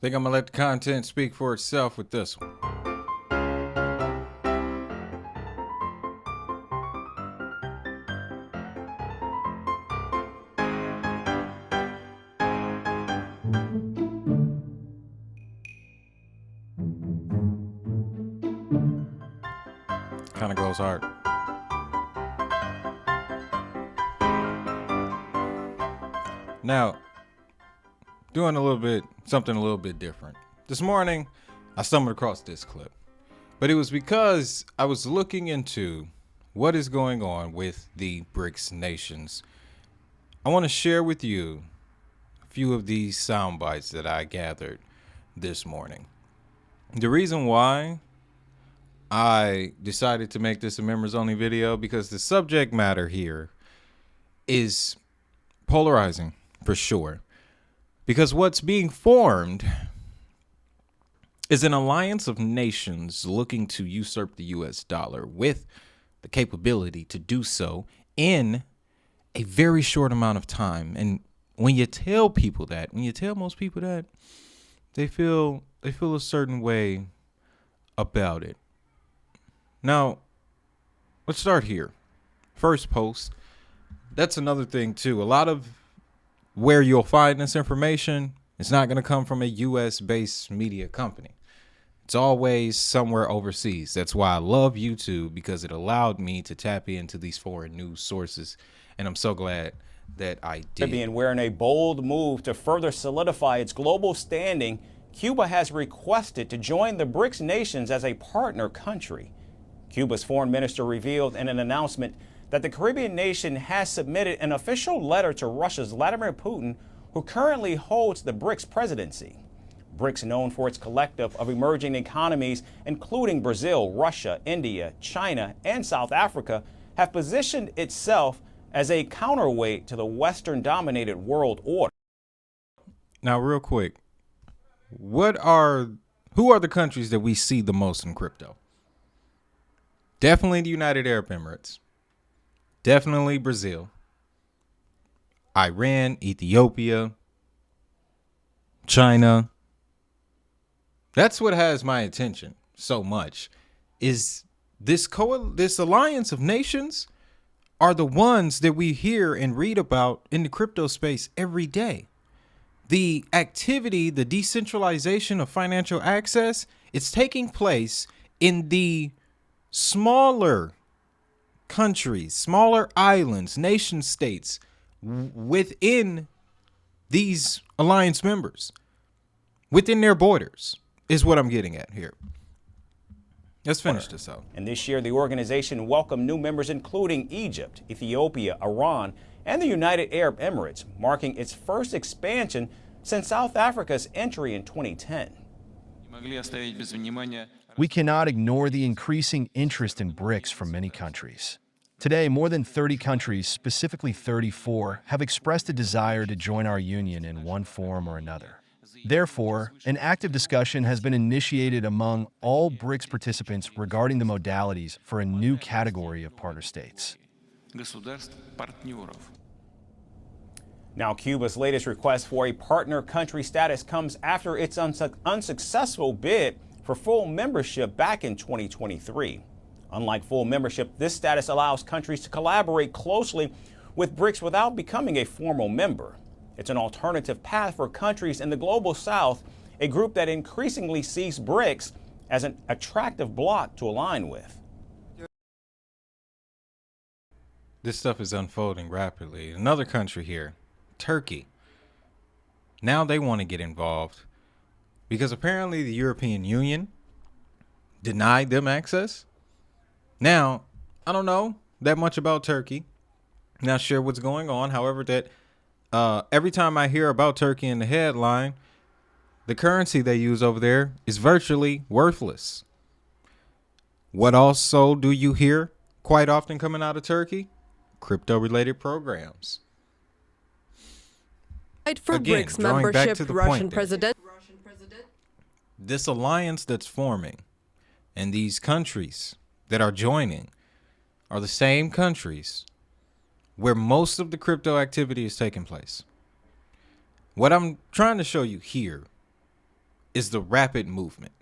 Think I'm gonna let the content speak for itself with this one. Kind of goes hard. Now, doing something a little bit different. This morning, I stumbled across this clip, but it was because I was looking into what is going on with the BRICS nations. I want to share with you a few of these sound bites that I gathered this morning. The reason why I decided to make this a members only video because the subject matter here is polarizing for sure. Because what's being formed is an alliance of nations looking to usurp the US dollar with the capability to do so in a very short amount of time. And when you tell most people that, they feel a certain way about it. Now, let's start here. First post. That's another thing too. A lot of where you'll find this information is not going to come from a US based media company. It's always somewhere overseas. That's why I love YouTube, because it allowed me to tap into these foreign news sources. And I'm so glad that I did. Where in a bold move to further solidify its global standing, Cuba has requested to join the BRICS nations as a partner country. Cuba's foreign minister revealed in an announcement that the Caribbean nation has submitted an official letter to Russia's Vladimir Putin, who currently holds the BRICS presidency. BRICS, known for its collective of emerging economies, including Brazil, Russia, India, China, and South Africa, have positioned itself as a counterweight to the Western-dominated world order. Now, real quick, who are the countries that we see the most in crypto? Definitely the United Arab Emirates. Definitely Brazil. Iran, Ethiopia, China. That's what has my attention so much, is this alliance of nations are the ones that we hear and read about in the crypto space every day. The activity, the decentralization of financial access, it's taking place in the smaller countries, smaller islands, nation states within these alliance members, within their borders, is what I'm getting at here. Let's finish this out. And this year, the organization welcomed new members, including Egypt, Ethiopia, Iran, and the United Arab Emirates, marking its first expansion since South Africa's entry in 2010. We cannot ignore the increasing interest in BRICS from many countries. Today, more than 30 countries, specifically 34, have expressed a desire to join our union in one form or another. Therefore, an active discussion has been initiated among all BRICS participants regarding the modalities for a new category of partner states. Now, Cuba's latest request for a partner country status comes after its unsuccessful bid for full membership back in 2023. Unlike full membership, this status allows countries to collaborate closely with BRICS without becoming a formal member. It's an alternative path for countries in the global south, a group that increasingly sees BRICS as an attractive bloc to align with. This stuff is unfolding rapidly. Another country here, Turkey. Now they want to get involved because apparently the European Union denied them access. Now, I don't know that much about Turkey. Not sure what's going on. However, that every time I hear about Turkey in the headline, the currency they use over there is virtually worthless. What also do you hear quite often coming out of Turkey? Crypto-related programs. For Again, BRICS drawing back membership, to the Russian point there. president. This alliance that's forming and these countries that are joining are the same countries where most of the crypto activity is taking place. What I'm trying to show you here is the rapid movement.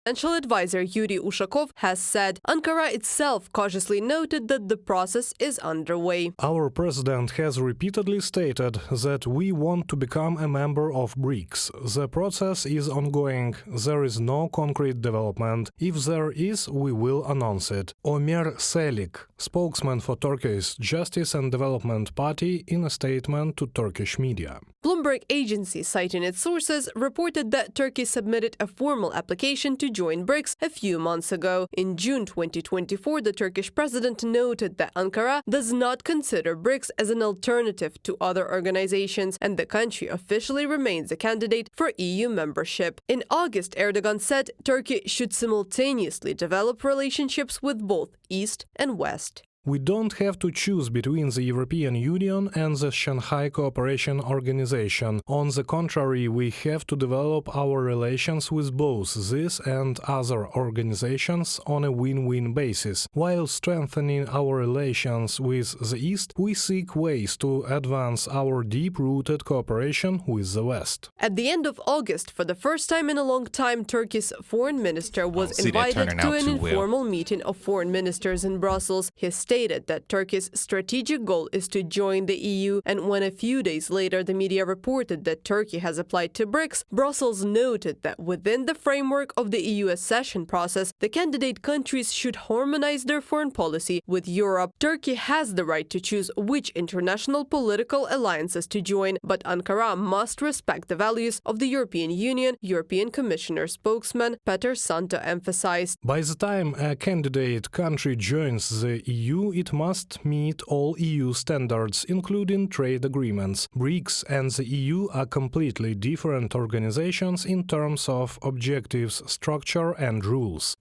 Presidential advisor Yuri Ushakov has said Ankara itself cautiously noted that the process is underway. Our president has repeatedly stated that we want to become a member of BRICS. The process is ongoing. There is no concrete development. If there is, we will announce it. Ömer Selik, spokesman for Turkey's Justice and Development Party, in a statement to Turkish media. Bloomberg agency, citing its sources, reported that Turkey submitted a formal application to join BRICS a few months ago. In June 2024, the Turkish president noted that Ankara does not consider BRICS as an alternative to other organizations, and the country officially remains a candidate for EU membership. In August, Erdogan said Turkey should simultaneously develop relationships with both East and West. We don't have to choose between the European Union and the Shanghai Cooperation Organization. On the contrary, we have to develop our relations with both this and other organizations on a win-win basis. While strengthening our relations with the East, we seek ways to advance our deep-rooted cooperation with the West. At the end of August, for the first time in a long time, Turkey's foreign minister was invited to an informal meeting of foreign ministers in Brussels. He stated that Turkey's strategic goal is to join the EU, and when a few days later the media reported that Turkey has applied to BRICS, Brussels noted that within the framework of the EU accession process, the candidate countries should harmonize their foreign policy with Europe. Turkey has the right to choose which international political alliances to join, but Ankara must respect the values of the European Union, European Commissioner spokesman Peter Santo emphasized. By the time a candidate country joins the EU, it must meet all EU standards, including trade agreements. BRICS and the EU are completely different organizations in terms of objectives, structure, and rules.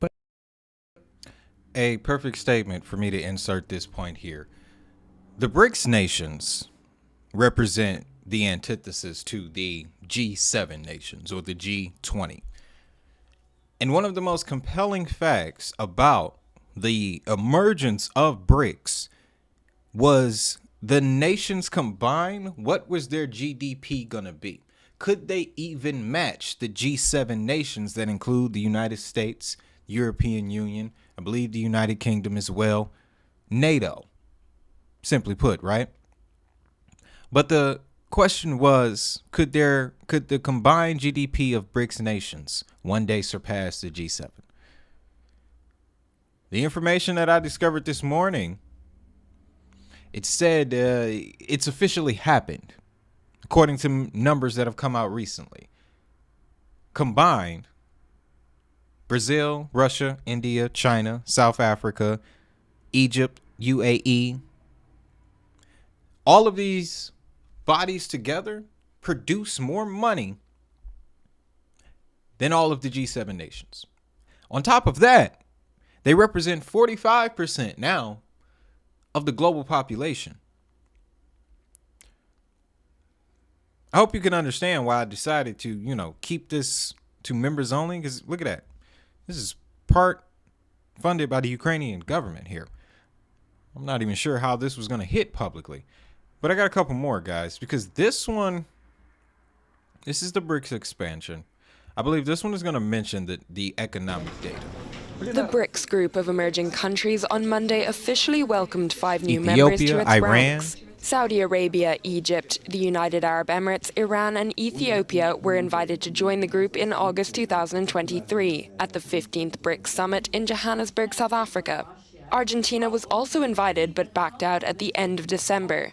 A perfect statement for me to insert this point here. The BRICS nations represent the antithesis to the G7 nations or the G20. And one of the most compelling facts about the emergence of BRICS was the nations combined. What was their GDP going to be? Could they even match the G7 nations that include the United States, European Union, I believe the United Kingdom as well, NATO, simply put, right? But the question was, could the combined GDP of BRICS nations one day surpass the G7? The information that I discovered this morning, it said it's officially happened, according to numbers that have come out recently. Combined, Brazil, Russia, India, China, South Africa, Egypt, UAE, all of these bodies together produce more money than all of the G7 nations. On top of that, they represent 45% now of the global population. I hope you can understand why I decided to, keep this to members only, because look at that. This is part funded by the Ukrainian government here. I'm not even sure how this was going to hit publicly, but I got a couple more, guys, because this is the BRICS expansion. I believe this one is going to mention the economic data. The BRICS group of emerging countries on Monday officially welcomed 5 new members to its Iran, ranks. Saudi Arabia, Egypt, the United Arab Emirates, Iran and Ethiopia were invited to join the group in August 2023 at the 15th BRICS summit in Johannesburg, South Africa. Argentina was also invited but backed out at the end of December.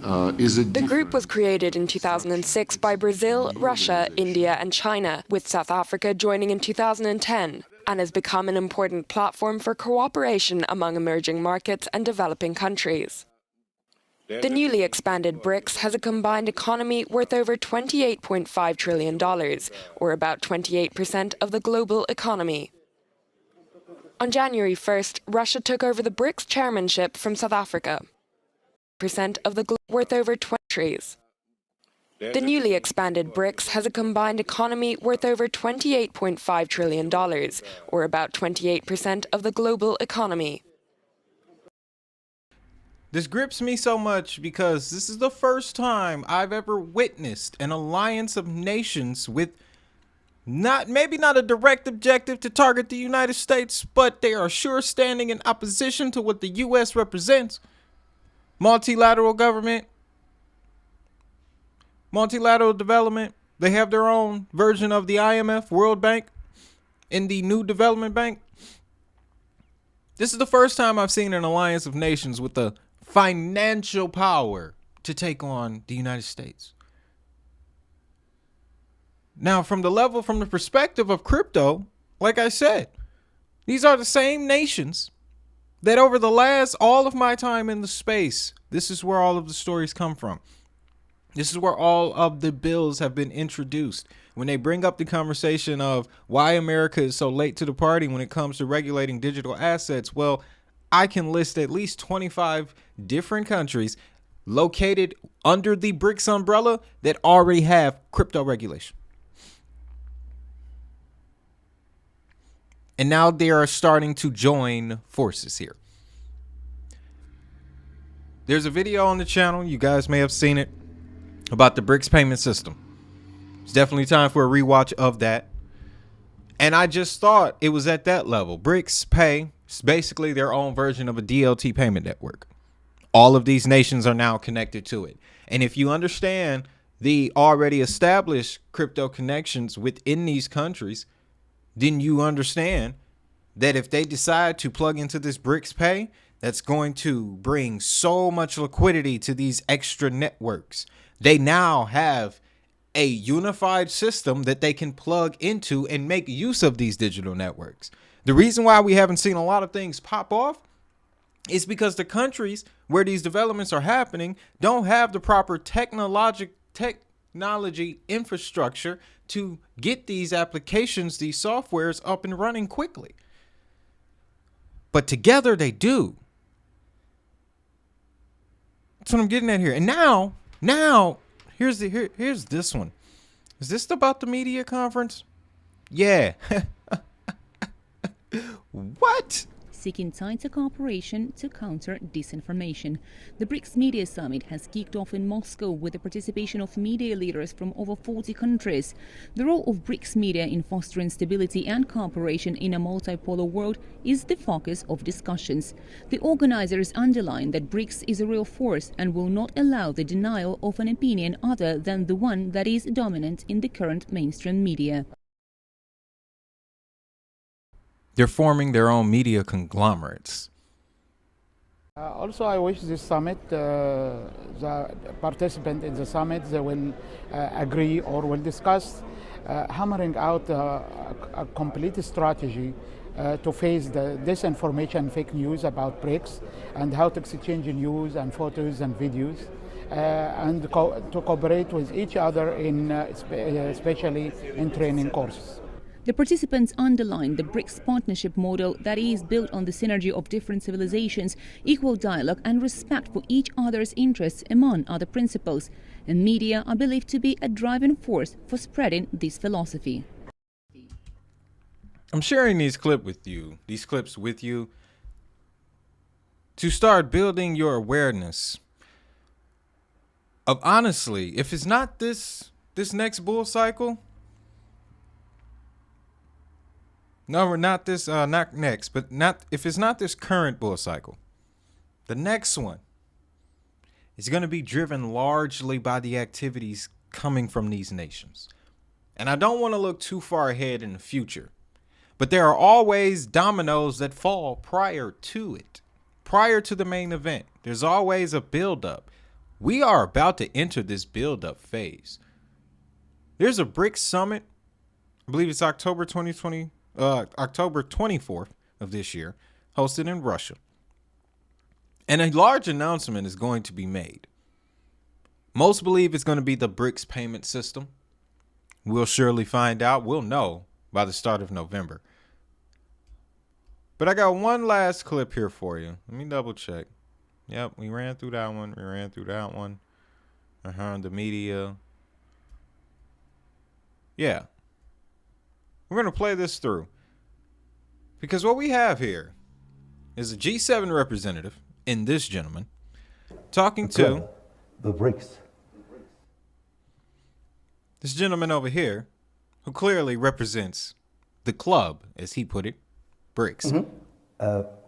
The group was created in 2006 by Brazil, Russia, India and China, with South Africa joining in 2010, and has become an important platform for cooperation among emerging markets and developing countries. The newly expanded BRICS has a combined economy worth over $28.5 trillion, or about 28% of the global economy. On January 1st, Russia took over the BRICS chairmanship from South Africa. Percent of the worth over 20 countries. The newly expanded BRICS has a combined economy worth over $28.5 trillion, or about 28% of the global economy. This grips me so much because this is the first time I've ever witnessed an alliance of nations with maybe not a direct objective to target the United States, but they are sure standing in opposition to what the U.S. represents. Multilateral government, multilateral development. They have their own version of the IMF, World Bank, and the New Development Bank. This is the first time I've seen an alliance of nations with the financial power to take on the United States. Now, from the perspective of crypto, like I said, these are the same nations that over all of my time in the space, this is where all of the stories come from. This is where all of the bills have been introduced. When they bring up the conversation of why America is so late to the party when it comes to regulating digital assets, well, I can list at least 25 different countries located under the BRICS umbrella that already have crypto regulation. And now they are starting to join forces here. There's a video on the channel, you guys may have seen it, about the BRICS payment system. It's definitely time for a rewatch of that. And I just thought it was at that level. BRICS pay is basically their own version of a DLT payment network. All of these nations are now connected to it. And if you understand the already established crypto connections within these countries, then you understand that if they decide to plug into this BRICS pay, that's going to bring so much liquidity to these extra networks. They now have a unified system that they can plug into and make use of these digital networks. The reason why we haven't seen a lot of things pop off is because the countries where these developments are happening don't have the proper technology infrastructure to get these applications, these softwares up and running quickly. But together they do. That's what I'm getting at here. And now here's this one. Is this about the media conference? Yeah. What? Seeking tighter cooperation to counter disinformation. The BRICS Media Summit has kicked off in Moscow with the participation of media leaders from over 40 countries. The role of BRICS media in fostering stability and cooperation in a multipolar world is the focus of discussions. The organizers underline that BRICS is a real force and will not allow the denial of an opinion other than the one that is dominant in the current mainstream media. They're forming their own media conglomerates. Also, I wish this summit, the participants in the summit, they will agree or will discuss hammering out a complete strategy to face the disinformation, fake news about BRICS, and how to exchange news and photos and videos, and to cooperate with each other in, especially in training courses. The participants underlined the BRICS partnership model that is built on the synergy of different civilizations, equal dialogue and respect for each other's interests, among other principles. And media are believed to be a driving force for spreading this philosophy. I'm sharing these clips with you to start building your awareness of, honestly, if it's not this next bull cycle, no, not this, not next, but not if it's not this current bull cycle, the next one is going to be driven largely by the activities coming from these nations. And I don't want to look too far ahead in the future, but there are always dominoes that fall prior to it, prior to the main event. There's always a buildup. We are about to enter this buildup phase. There's a BRICS summit. I believe it's October 24th of this year, hosted in Russia. And a large announcement is going to be made. Most believe it's going to be the BRICS payment system. We'll surely find out. We'll know by the start of November. But I got one last clip here for you. Let me double check. Yep, we ran through that one. The media. Yeah. We're going to play this through. Because what we have here is a G7 representative in this gentleman talking to the BRICS. This gentleman over here who clearly represents the club, as he put it, BRICS.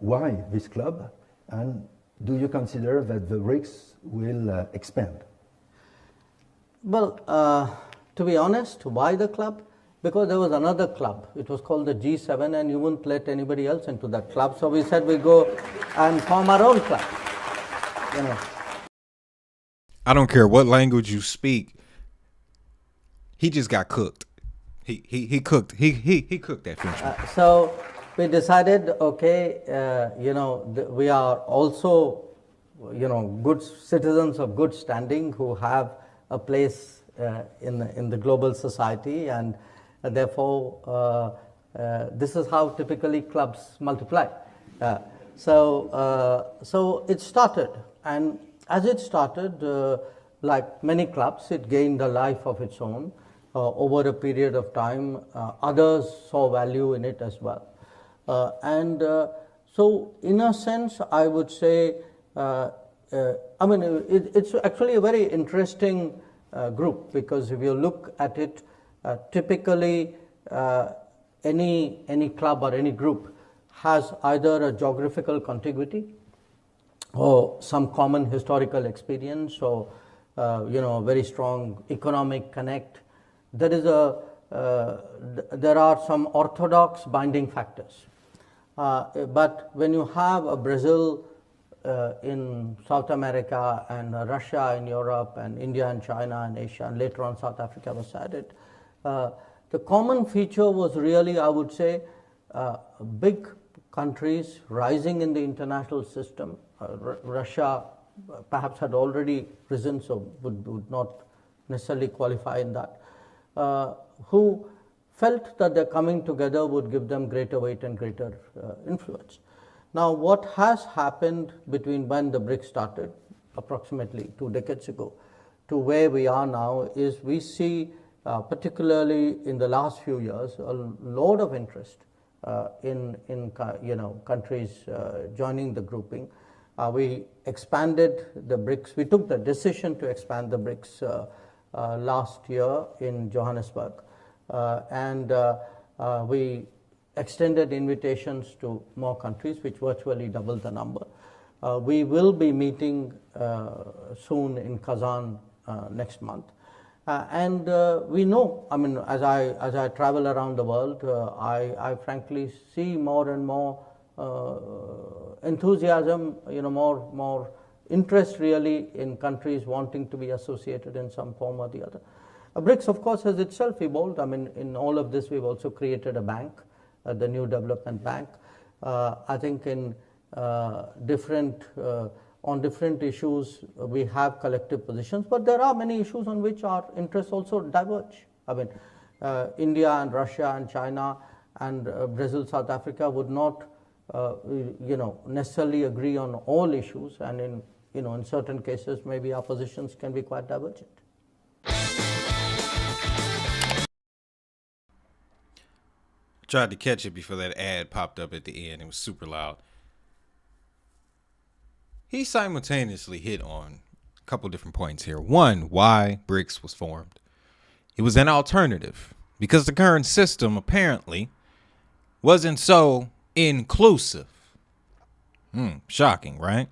Why this club? And do you consider that the BRICS will expand? Well, to be honest, why the club? Because there was another club. It was called the G7, and you wouldn't let anybody else into that club. So we said we go and form our own club. You know. I don't care what language you speak. He just got cooked. He cooked. He cooked that Frenchman. So we decided, okay, we are also, good citizens of good standing who have a place in the global society, and therefore this is how typically clubs multiply. So it started, and as it started, like many clubs, it gained a life of its own. Over a period of time, others saw value in it as well. So in a sense, I would say, it's actually a very interesting group, because if you look at it, typically any club or any group has either a geographical contiguity or some common historical experience, or very strong economic connect. There are some orthodox binding factors. But when you have a Brazil in South America, and Russia in Europe, and India and China and Asia, and later on South Africa was added, the common feature was really, I would say, big countries rising in the international system. Russia perhaps had already risen, so would not necessarily qualify in that, who felt that their coming together would give them greater weight and greater influence. Now, what has happened between when the BRICS started, approximately 2 decades ago, to where we are now, is we see, particularly in the last few years, a lot of interest in countries joining the grouping. We expanded the BRICS. We took the decision to expand the BRICS last year in Johannesburg, and we extended invitations to more countries, which virtually doubled the number. We will be meeting soon in Kazan next month. And we know, as I travel around the world, I frankly see more and more enthusiasm, more interest really in countries wanting to be associated in some form or the other. BRICS, of course, has itself evolved. In all of this, we've also created a bank, the New Development Bank. I think in on different issues, we have collective positions, but there are many issues on which our interests also diverge. India and Russia and China and Brazil, South Africa would not, necessarily agree on all issues, and in certain cases, maybe our positions can be quite divergent. Tried to catch it before that ad popped up at the end. It was super loud. He simultaneously hit on a couple different points here. One, why BRICS was formed. It was an alternative because the current system apparently wasn't so inclusive. Shocking, right?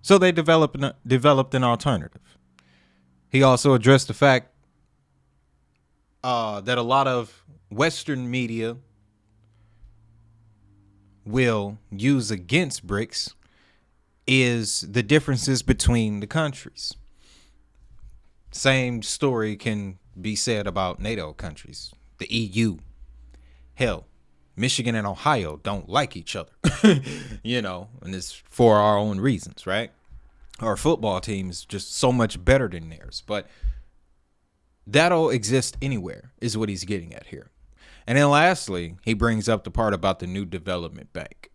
So they developed an alternative. He also addressed the fact that a lot of Western media will use against BRICS is the differences between the countries. Same story can be said about NATO countries, the EU. Hell, Michigan and Ohio don't like each other, and it's for our own reasons, right? Our football team is just so much better than theirs, but that'll exist anywhere is what he's getting at here. And then lastly, he brings up the part about the new development bank.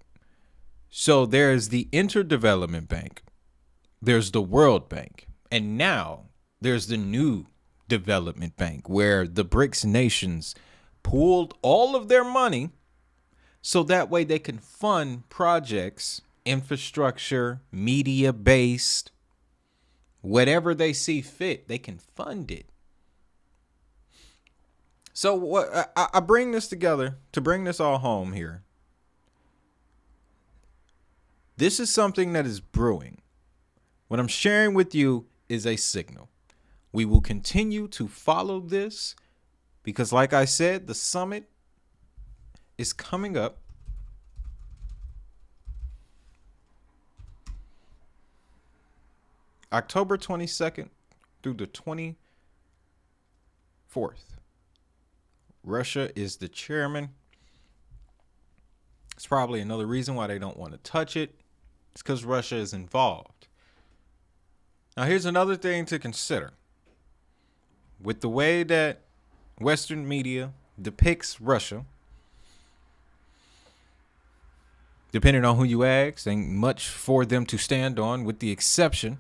So there's the Interdevelopment Bank, there's the World Bank, and now there's the new development bank where the BRICS nations pooled all of their money so that way they can fund projects, infrastructure, media-based, whatever they see fit, they can fund it. So what I bring this together to bring this all home here. This is something that is brewing. What I'm sharing with you is a signal. We will continue to follow this because, like I said, the summit is coming up. October 22nd through the 24th. Russia is the chairman. It's probably another reason why they don't want to touch it. It's because Russia is involved. Now, here's another thing to consider. With the way that Western media depicts Russia, depending on who you ask, ain't much for them to stand on, with the exception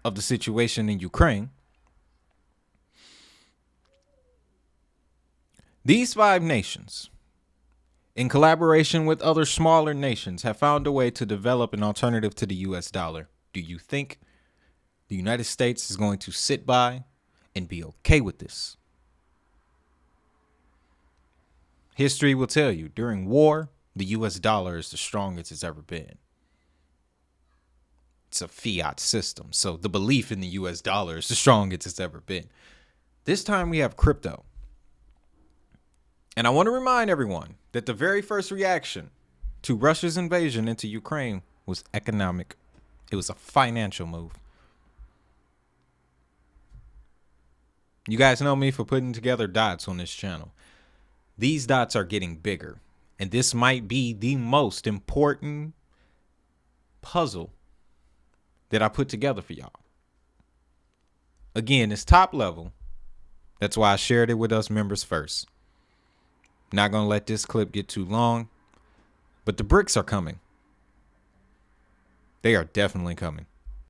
of the situation in Ukraine. These 5 nations, in collaboration with other smaller nations, have found a way to develop an alternative to the US dollar. Do you think the United States is going to sit by and be okay with this? History will tell you, during war, the US dollar is the strongest it's ever been. It's a fiat system, so the belief in the US dollar is the strongest it's ever been. This time we have crypto. And I want to remind everyone that the very first reaction to Russia's invasion into Ukraine was economic. It was a financial move. You guys know me for putting together dots on this channel. These dots are getting bigger, and this might be the most important puzzle that I put together for y'all. Again, it's top level. That's why I shared it with us members first. Not going to let this clip get too long, but the BRICS are coming. They are definitely coming.